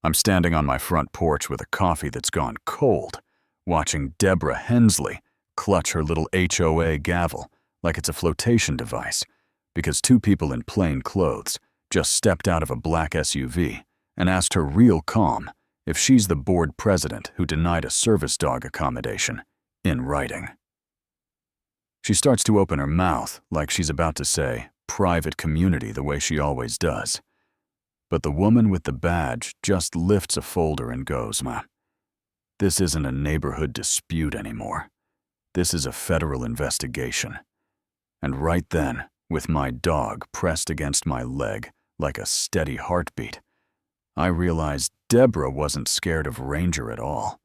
I'm standing on my front porch with a coffee that's gone cold, watching Deborah Hensley clutch her little HOA gavel like it's a flotation device, because two people in plain clothes just stepped out of a black SUV and asked her real calm if she's the board president who denied a service dog accommodation in writing. She starts to open her mouth like she's about to say private community the way she always does. But the woman with the badge just lifts a folder and goes, "This isn't a neighborhood dispute anymore. This is a federal investigation." And right then, with my dog pressed against my leg like a steady heartbeat, I realized Deborah wasn't scared of Ranger at all.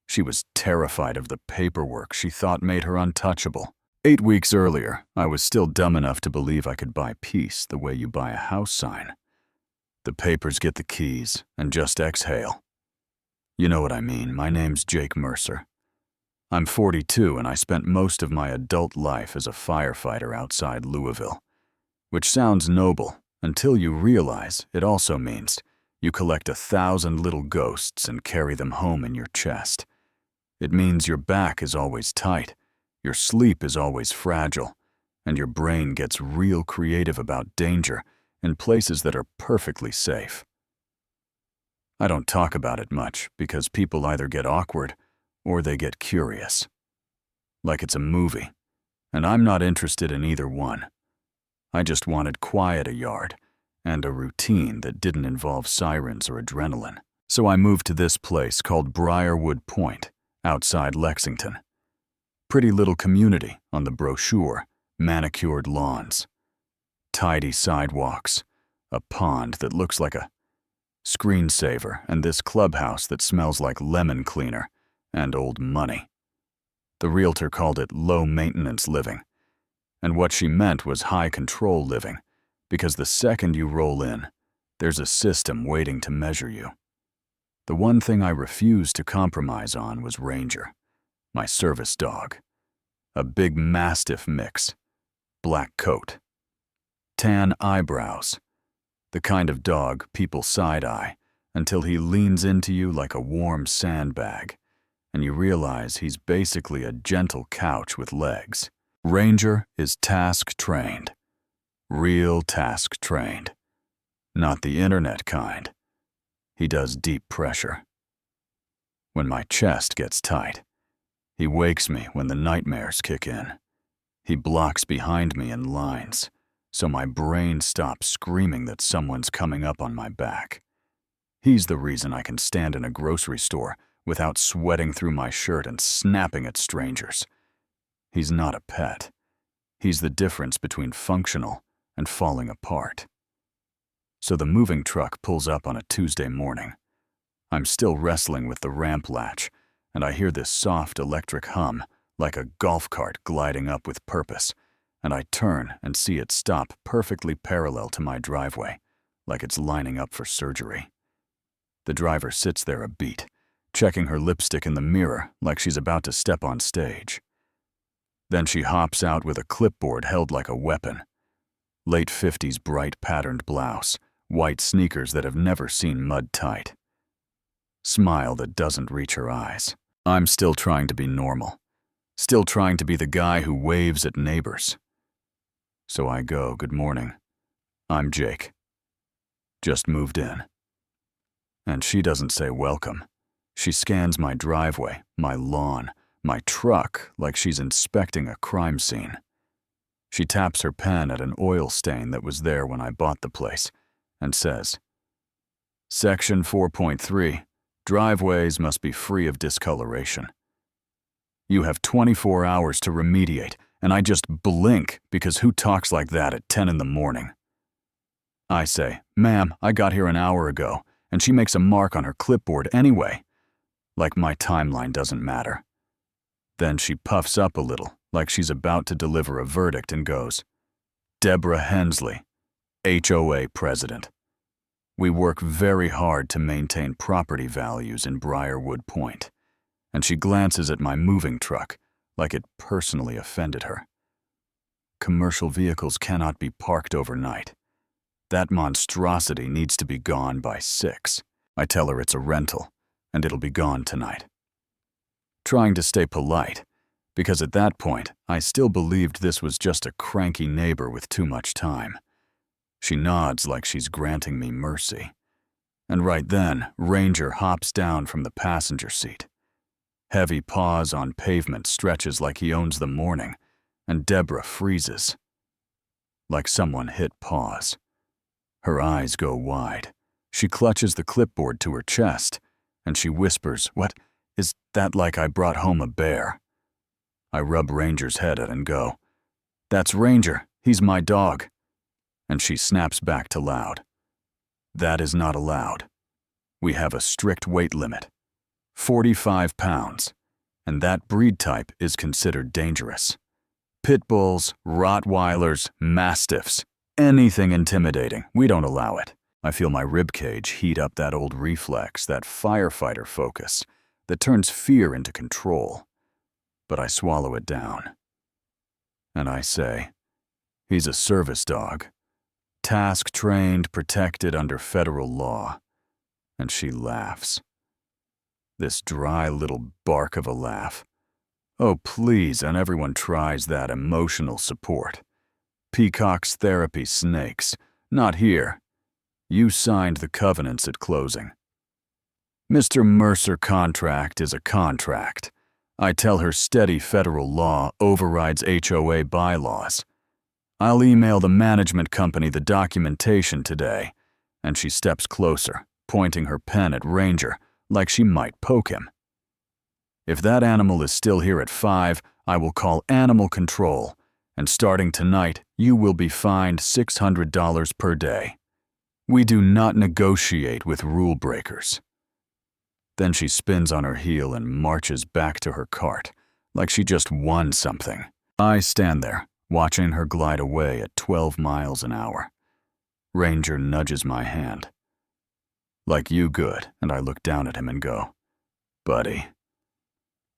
She was terrified of the paperwork she thought made her untouchable. 8 weeks earlier, I was still dumb enough to believe I could buy peace the way you buy a house sign. The papers get the keys and just exhale. You know what I mean. My name's Jake Mercer. I'm 42 and I spent most of my adult life as a firefighter outside Louisville, which sounds noble until you realize it also means you collect 1,000 little ghosts and carry them home in your chest. It means your back is always tight, your sleep is always fragile, and your brain gets real creative about danger in places that are perfectly safe. I don't talk about it much because people either get awkward or they get curious. Like it's a movie, and I'm not interested in either one. I just wanted quiet a yard and a routine that didn't involve sirens or adrenaline. So I moved to this place called Briarwood Point, outside Lexington. Pretty little community on the brochure, manicured lawns, tidy sidewalks, a pond that looks like a screensaver, and this clubhouse that smells like lemon cleaner and old money. The realtor called it low-maintenance living, and what she meant was high-control living, because the second you roll in, there's a system waiting to measure you. The one thing I refused to compromise on was Ranger, my service dog. A big Mastiff mix, black coat, tan eyebrows, the kind of dog people side-eye until he leans into you like a warm sandbag, and you realize he's basically a gentle couch with legs. Ranger is task-trained, real task-trained, not the internet kind. He does deep pressure. When my chest gets tight, he wakes me when the nightmares kick in. He blocks behind me in lines, so my brain stops screaming that someone's coming up on my back. He's the reason I can stand in a grocery store without sweating through my shirt and snapping at strangers. He's not a pet. He's the difference between functional and falling apart. So the moving truck pulls up on a Tuesday morning. I'm still wrestling with the ramp latch, and I hear this soft electric hum like a golf cart gliding up with purpose, and I turn and see it stop perfectly parallel to my driveway, like it's lining up for surgery. The driver sits there a beat, checking her lipstick in the mirror like she's about to step on stage. Then she hops out with a clipboard held like a weapon. Late 50s bright patterned blouse, white sneakers that have never seen mud tight. Smile that doesn't reach her eyes. I'm still trying to be normal. Still trying to be the guy who waves at neighbors. So I go, "Good morning. I'm Jake. Just moved in." And she doesn't say welcome. She scans my driveway, my lawn, my truck like she's inspecting a crime scene. She taps her pen at an oil stain that was there when I bought the place and says, "Section 4.3, driveways must be free of discoloration. You have 24 hours to remediate, and I just blink because who talks like that at 10 in the morning? I say, "Ma'am, I got here an hour ago," and she makes a mark on her clipboard anyway, like my timeline doesn't matter. Then she puffs up a little, like she's about to deliver a verdict, and goes, "Deborah Hensley, HOA president. We work very hard to maintain property values in Briarwood Point." And she glances at my moving truck like it personally offended her. Commercial vehicles cannot be parked overnight. That monstrosity needs to be gone by 6. I tell her it's a rental, and it'll be gone tonight. Trying to stay polite, because at that point, I still believed this was just a cranky neighbor with too much time. She nods like she's granting me mercy. And right then, Ranger hops down from the passenger seat. Heavy paws on pavement stretches like he owns the morning, and Deborah freezes. Like someone hit pause. Her eyes go wide. She clutches the clipboard to her chest, and she whispers, "What, is that like I brought home a bear?" I rub Ranger's head at and go, "That's Ranger, he's my dog." And she snaps back to loud. "That is not allowed. We have a strict weight limit. 45 pounds, and that breed type is considered dangerous. Pit bulls, Rottweilers, Mastiffs, anything intimidating, we don't allow it." I feel my ribcage heat up that old reflex, that firefighter focus, that turns fear into control. But I swallow it down. And I say, "He's a service dog. Task-trained, protected under federal law." And she laughs. This dry little bark of a laugh. Oh, please, and everyone tries that emotional support. Peacock's therapy snakes. Not here. You signed the covenants at closing. Mr. Mercer contract is a contract. I tell her steady federal law overrides HOA bylaws. I'll email the management company the documentation today. And she steps closer, pointing her pen at Ranger like she might poke him. If that animal is still here at 5, I will call animal control, and starting tonight, you will be fined $600 per day. We do not negotiate with rule breakers. Then she spins on her heel and marches back to her cart, like she just won something. I stand there, watching her glide away at 12 miles an hour. Ranger nudges my hand. "Like you good," and I look down at him and go, "Buddy,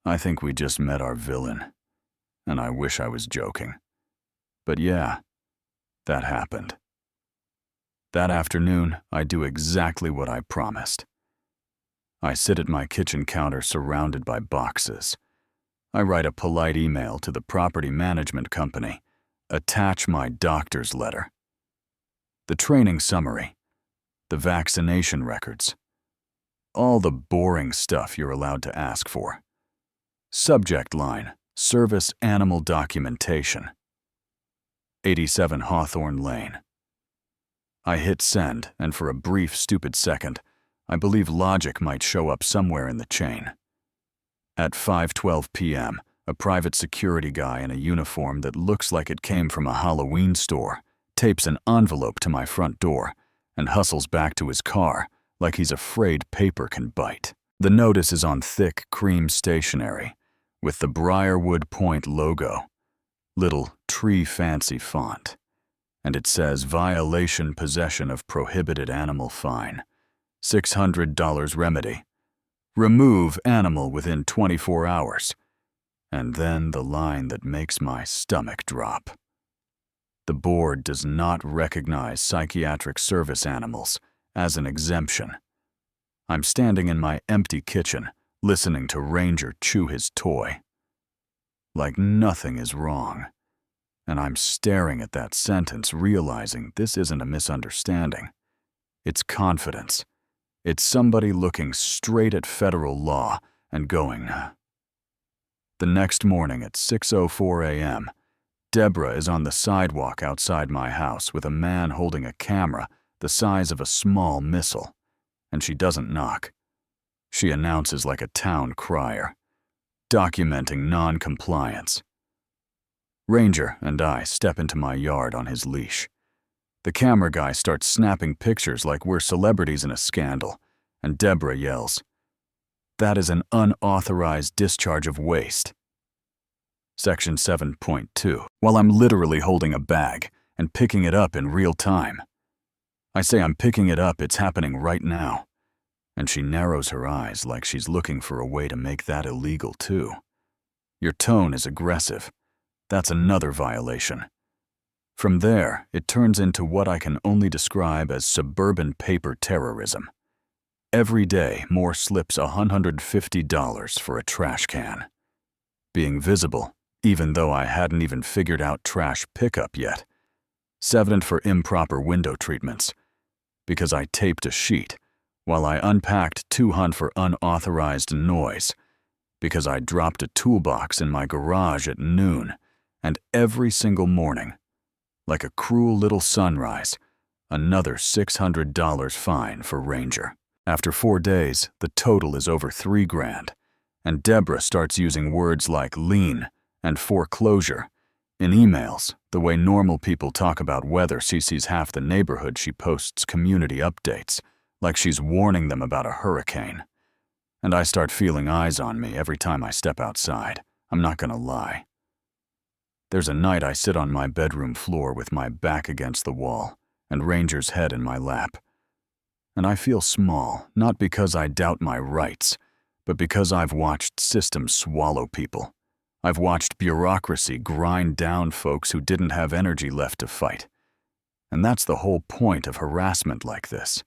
I think we just met our villain, and I wish I was joking. But yeah, that happened." That afternoon, I do exactly what I promised. I sit at my kitchen counter surrounded by boxes. I write a polite email to the property management company, attach my doctor's letter, the training summary, the vaccination records, all the boring stuff you're allowed to ask for. Subject line, service animal documentation. 87 Hawthorne Lane. I hit send, and for a brief, stupid second, I believe logic might show up somewhere in the chain. At 5:12 p.m., a private security guy in a uniform that looks like it came from a Halloween store tapes an envelope to my front door and hustles back to his car like he's afraid paper can bite. The notice is on thick cream stationery with the Briarwood Point logo, little tree fancy font, and it says violation possession of prohibited animal fine, $600 remedy, remove animal within 24 hours, and then the line that makes my stomach drop. The board does not recognize psychiatric service animals as an exemption. I'm standing in my empty kitchen, listening to Ranger chew his toy. Like nothing is wrong. And I'm staring at that sentence, realizing this isn't a misunderstanding. It's confidence. It's somebody looking straight at federal law and going. The next morning at 6:04 a.m., Deborah is on the sidewalk outside my house with a man holding a camera the size of a small missile, and she doesn't knock. She announces like a town crier, documenting non-compliance. Ranger and I step into my yard on his leash. The camera guy starts snapping pictures like we're celebrities in a scandal, and Deborah yells, "That is an unauthorized discharge of waste." Section 7.2, while I'm literally holding a bag and picking it up in real time. I say I'm picking it up, it's happening right now. And she narrows her eyes like she's looking for a way to make that illegal too. Your tone is aggressive. That's another violation. From there, it turns into what I can only describe as suburban paper terrorism. Every day, Moore slips $150 for a trash can. Being visible, even though I hadn't even figured out trash pickup yet. 7 for improper window treatments, because I taped a sheet, while I unpacked 200 for unauthorized noise, because I dropped a toolbox in my garage at noon, and every single morning, like a cruel little sunrise, another $600 fine for Ranger. After 4 days, the total is over $3,000, and Deborah starts using words like lien and foreclosure in emails, the way normal people talk about weather. She sees half the neighborhood. She posts community updates, like she's warning them about a hurricane. And I start feeling eyes on me every time I step outside. I'm not gonna lie. There's a night I sit on my bedroom floor with my back against the wall and Ranger's head in my lap. And I feel small, not because I doubt my rights, but because I've watched systems swallow people. I've watched bureaucracy grind down folks who didn't have energy left to fight. And that's the whole point of harassment like this.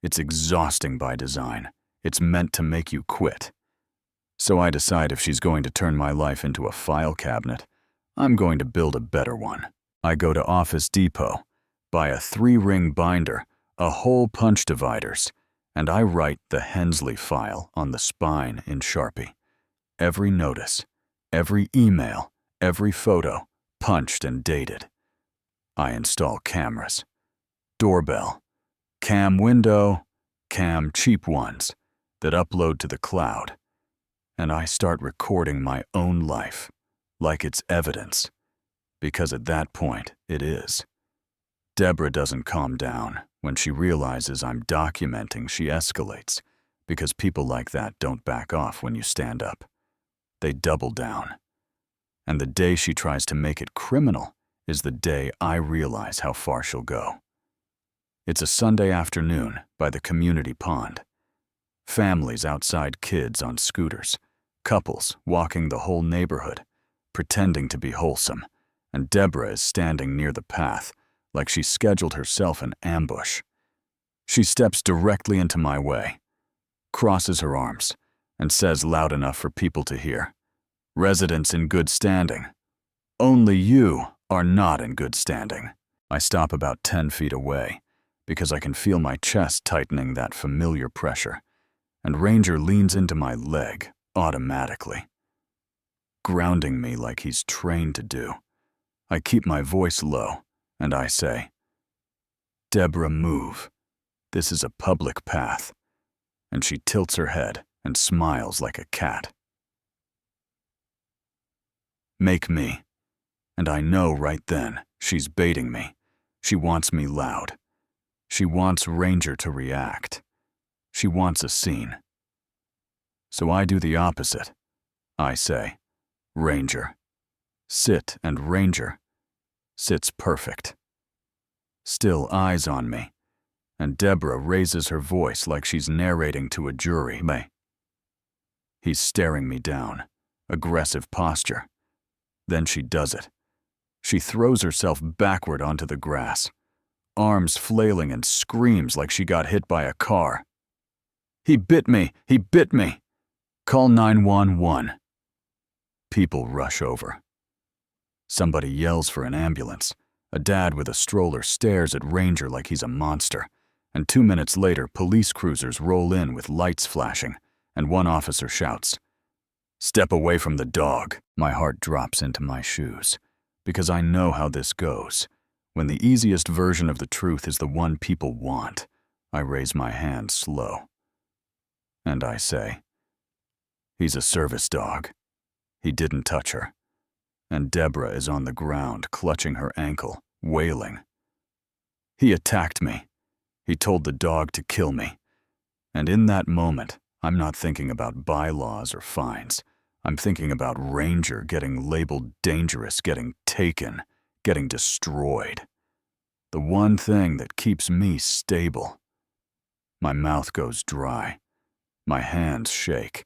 It's exhausting by design. It's meant to make you quit. So I decide if she's going to turn my life into a file cabinet, I'm going to build a better one. I go to Office Depot, buy a 3-ring binder, a hole punch dividers, and I write the Hensley file on the spine in Sharpie. Every notice, every email, every photo, punched and dated. I install cameras. Doorbell, cam window, cam cheap ones that upload to the cloud. And I start recording my own life, like it's evidence, because at that point, it is. Deborah doesn't calm down. When she realizes I'm documenting, she escalates, because people like that don't back off when you stand up. They double down. And the day she tries to make it criminal is the day I realize how far she'll go. It's a Sunday afternoon by the community pond. Families outside, kids on scooters, couples walking the whole neighborhood, pretending to be wholesome, and Deborah is standing near the path, like she scheduled herself an ambush. She steps directly into my way, crosses her arms, and says loud enough for people to hear, "Residents in good standing. Only you are not in good standing." I stop about 10 feet away, because I can feel my chest tightening that familiar pressure, and Ranger leans into my leg automatically, grounding me like he's trained to do. I keep my voice low, and I say, "Deborah, move. This is a public path." And she tilts her head and smiles like a cat. Make me. And I know right then she's baiting me. She wants me loud. She wants Ranger to react. She wants a scene. So I do the opposite. I say, "Ranger, sit," and Ranger sits perfect. Still eyes on me, and Deborah raises her voice like she's narrating to a jury. He's staring me down, aggressive posture. Then she does it. She throws herself backward onto the grass, arms flailing, and screams like she got hit by a car. "He bit me! He bit me! Call 911. People rush over. Somebody yells for an ambulance. A dad with a stroller stares at Ranger like he's a monster. And 2 minutes later, police cruisers roll in with lights flashing, and one officer shouts, "Step away from the dog." My heart drops into my shoes, because I know how this goes. When the easiest version of the truth is the one people want, I raise my hand slow. And I say, "He's a service dog. He didn't touch her." And Deborah is on the ground, clutching her ankle, wailing. "He attacked me. He told the dog to kill me." And in that moment, I'm not thinking about bylaws or fines. I'm thinking about Ranger getting labeled dangerous, getting taken, getting destroyed. The one thing that keeps me stable. My mouth goes dry. My hands shake.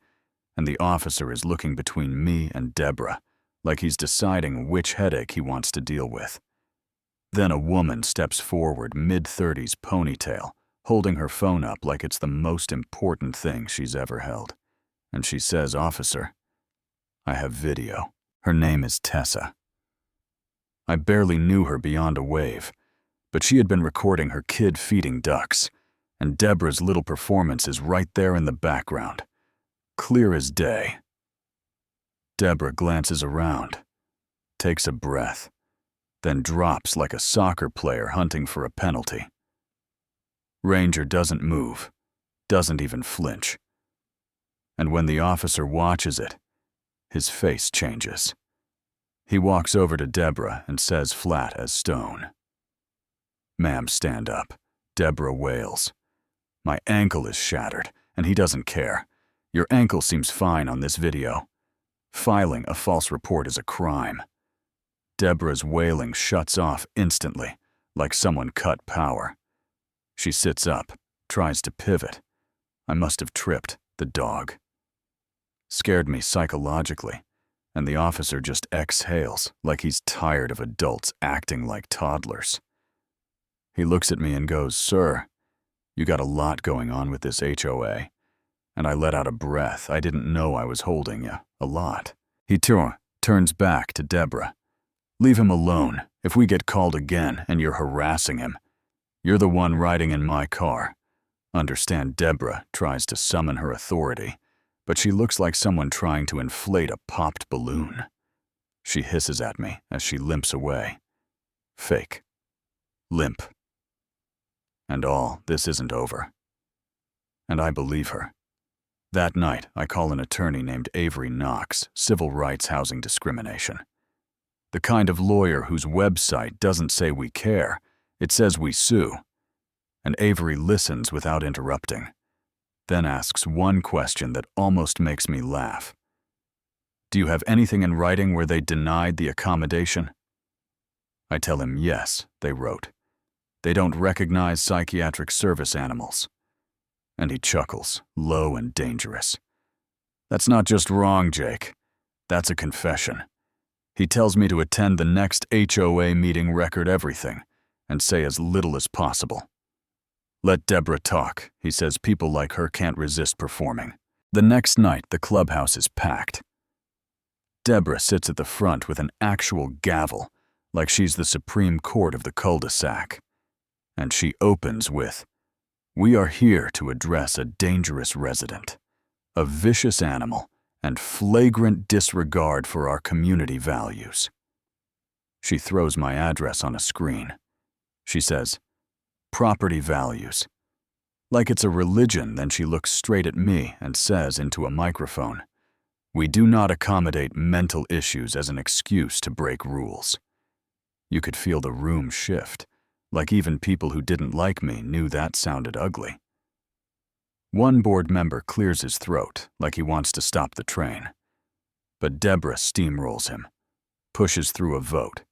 And the officer is looking between me and Deborah, like he's deciding which headache he wants to deal with. Then a woman steps forward, mid-30s ponytail, holding her phone up like it's the most important thing she's ever held. And she says, "Officer, I have video." Her name is Tessa. I barely knew her beyond a wave, but she had been recording her kid feeding ducks, and Deborah's little performance is right there in the background, clear as day. Deborah glances around, takes a breath, then drops like a soccer player hunting for a penalty. Ranger doesn't move, doesn't even flinch. And when the officer watches it, his face changes. He walks over to Deborah and says flat as stone, "Ma'am, stand up." Deborah wails. "My ankle is shattered, and he doesn't care. Your ankle seems fine on this video. Filing a false report is a crime." Deborah's wailing shuts off instantly, like someone cut power. She sits up, tries to pivot. I must have tripped the dog. Scared me psychologically, and the officer just exhales like he's tired of adults acting like toddlers. He looks at me and goes, "Sir, you got a lot going on with this HOA." And I let out a breath. I didn't know I was holding you. A lot. He turns back to Deborah. "Leave him alone. If we get called again and you're harassing him, you're the one riding in my car." Understand, Deborah tries to summon her authority, but she looks like someone trying to inflate a popped balloon. She hisses at me as she limps away. Fake. Limp. And all this isn't over. And I believe her. That night, I call an attorney named Avery Knox, civil rights housing discrimination. The kind of lawyer whose website doesn't say we care, it says we sue. And Avery listens without interrupting, then asks one question that almost makes me laugh. "Do you have anything in writing where they denied the accommodation?" I tell him yes, they wrote. They don't recognize psychiatric service animals. And he chuckles, low and dangerous. "That's not just wrong, Jake. That's a confession." He tells me to attend the next HOA meeting, record everything, and say as little as possible. "Let Deborah talk," he says. "People like her can't resist performing." The next night, the clubhouse is packed. Deborah sits at the front with an actual gavel, like she's the Supreme Court of the cul-de-sac. And she opens with, "We are here to address a dangerous resident, a vicious animal, and flagrant disregard for our community values." She throws my address on a screen. She says, "Property values." Like it's a religion, then she looks straight at me and says into a microphone, "We do not accommodate mental issues as an excuse to break rules." You could feel the room shift, like even people who didn't like me knew that sounded ugly. One board member clears his throat, like he wants to stop the train. But Deborah steamrolls him, pushes through a vote.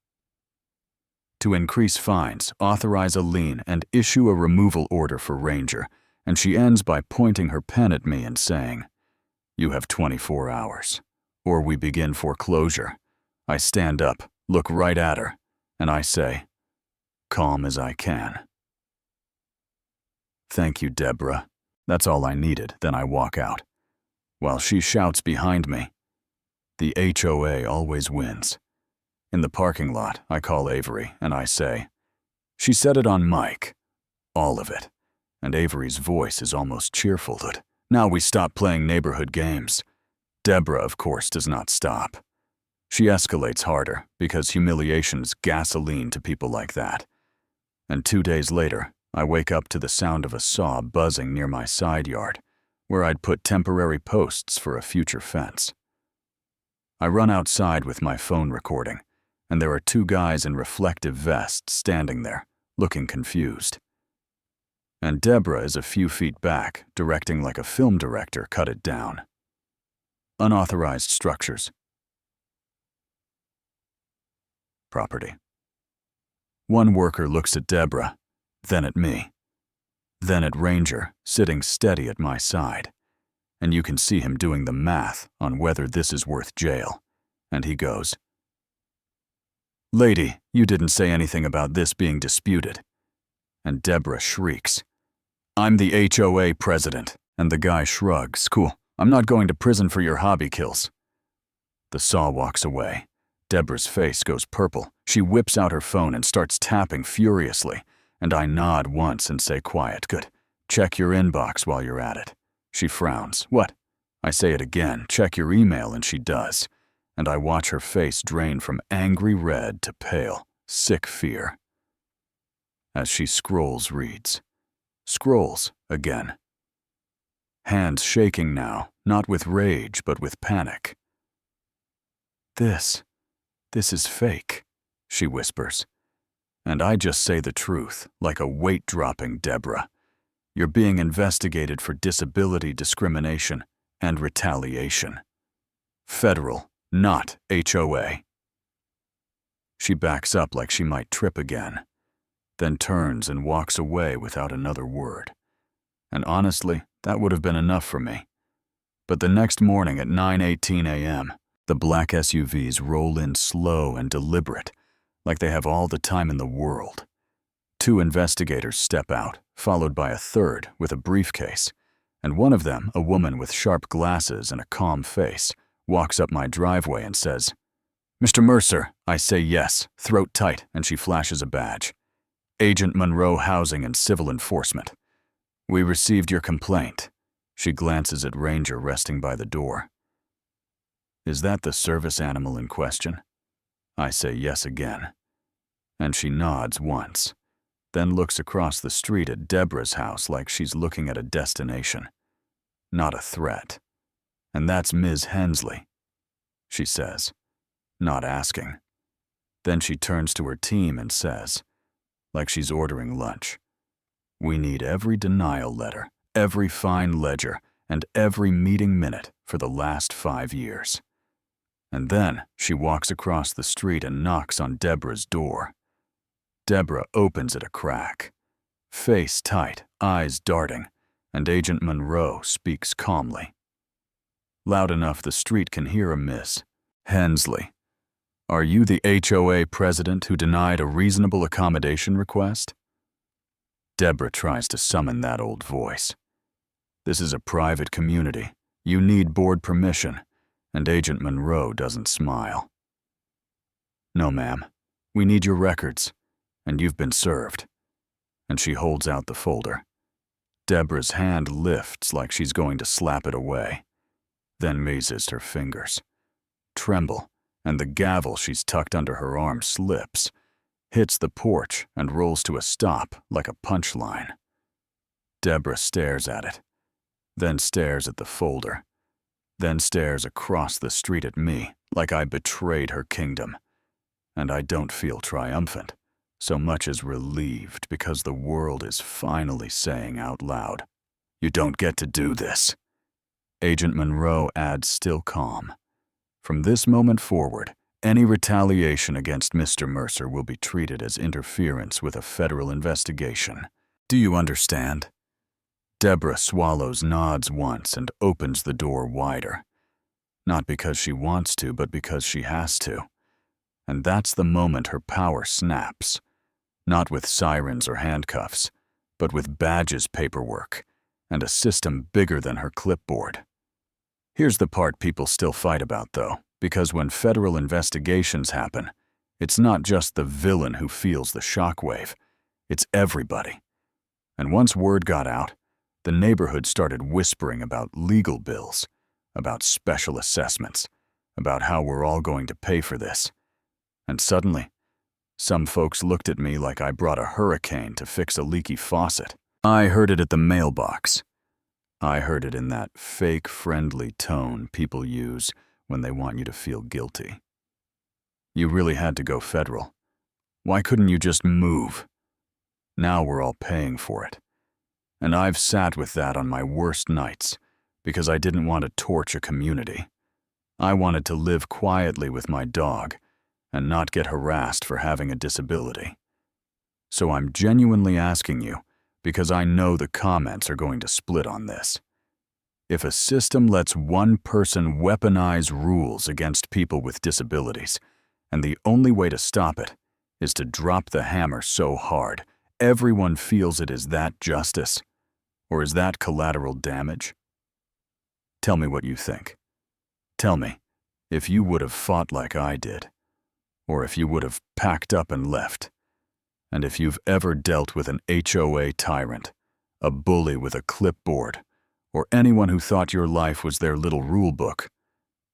To increase fines, authorize a lien, and issue a removal order for Ranger, and she ends by pointing her pen at me and saying, "You have 24 hours, or we begin foreclosure." I stand up, look right at her, and I say, calm as I can, "Thank you, Deborah." That's all I needed, then I walk out. While she shouts behind me, "The HOA always wins." In the parking lot, I call Avery and I say, "She said it on mic. All of it." And Avery's voice is almost cheerful. "Now we stop playing neighborhood games." Deborah, of course, does not stop. She escalates harder because humiliation's gasoline to people like that. And 2 days later, I wake up to the sound of a saw buzzing near my side yard, where I'd put temporary posts for a future fence. I run outside with my phone recording, and there are 2 guys in reflective vests standing there, looking confused. And Deborah is a few feet back, directing like a film director cut it down. Unauthorized structures. Property. One worker looks at Deborah, then at me, then at Ranger, sitting steady at my side, and you can see him doing the math on whether this is worth jail, and he goes, "Lady, you didn't say anything about this being disputed." And Deborah shrieks, I'm the HOA president. And the guy shrugs. Cool, I'm not going to prison for your hobby kills. The saw walks away. Deborah's face goes purple. She whips out her phone and starts tapping furiously, and I nod once and say quiet. Good. Check your inbox while you're at it. She frowns. What? I say it again. Check your email, and she does. And I watch her face drain from angry red to pale, sick fear. As she scrolls, reads. Scrolls again. Hands shaking now, not with rage, but with panic. This is fake, she whispers. And I just say the truth, like a weight-dropping Deborah. You're being investigated for disability discrimination and retaliation. Federal, not HOA. She backs up like she might trip again, then turns and walks away without another word. And honestly, that would have been enough for me. But the next morning at 9:18 a.m., the black SUVs roll in slow and deliberate, like they have all the time in the world. 2 investigators step out, followed by a third with a briefcase, and one of them, a woman with sharp glasses and a calm face, walks up my driveway and says, "Mr. Mercer." I say yes, throat tight, and she flashes a badge. "Agent Monroe, Housing and Civil Enforcement. We received your complaint." She glances at Ranger resting by the door. "Is that the service animal in question?" I say yes again. And she nods once, then looks across the street at Deborah's house like she's looking at a destination, not a threat. "And that's Ms. Hensley," she says, not asking. Then she turns to her team and says, like she's ordering lunch, "We need every denial letter, every fine ledger, and every meeting minute for the last 5 years." And then she walks across the street and knocks on Deborah's door. Deborah opens it a crack, face tight, eyes darting, and Agent Monroe speaks calmly. Loud enough the street can hear a Miss Hensley. "Are you the HOA president who denied a reasonable accommodation request?" Deborah tries to summon that old voice. "This is a private community. You need board permission." And Agent Monroe doesn't smile. "No, ma'am. We need your records. And you've been served." And she holds out the folder. Deborah's hand lifts like she's going to slap it away, then raises her fingers. Tremble, and the gavel she's tucked under her arm slips, hits the porch and rolls to a stop like a punchline. Deborah stares at it, then stares at the folder, then stares across the street at me like I betrayed her kingdom. And I don't feel triumphant, so much as relieved, because the world is finally saying out loud, "You don't get to do this." Agent Monroe adds, still calm, "From this moment forward, any retaliation against Mr. Mercer will be treated as interference with a federal investigation. Do you understand?" Deborah swallows, nods once, and opens the door wider. Not because she wants to, but because she has to. And that's the moment her power snaps. Not with sirens or handcuffs, but with badges, paperwork, and a system bigger than her clipboard. Here's the part people still fight about, though, because when federal investigations happen, it's not just the villain who feels the shockwave, it's everybody. And once word got out, the neighborhood started whispering about legal bills, about special assessments, about how we're all going to pay for this. And suddenly, some folks looked at me like I brought a hurricane to fix a leaky faucet. I heard it at the mailbox. I heard it in that fake friendly tone people use when they want you to feel guilty. "You really had to go federal. Why couldn't you just move?" Now we're all paying for it. And I've sat with that on my worst nights because I didn't want to torch a community. I wanted to live quietly with my dog and not get harassed for having a disability. So I'm genuinely asking you, because I know the comments are going to split on this. If a system lets one person weaponize rules against people with disabilities, and the only way to stop it is to drop the hammer so hard everyone feels it is that justice, Or is that collateral damage? Tell me what you think. Tell me if you would have fought like I did, or if you would have packed up and left, and if you've ever dealt with an HOA tyrant, a bully with a clipboard, or anyone who thought your life was their little rule book.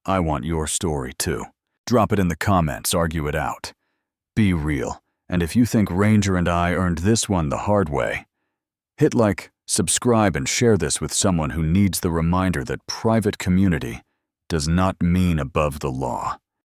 I want your story too. Drop it in the comments, argue it out. Be real, and if you think Ranger and I earned this one the hard way, hit like, subscribe, and share this with someone who needs the reminder that private community does not mean above the law.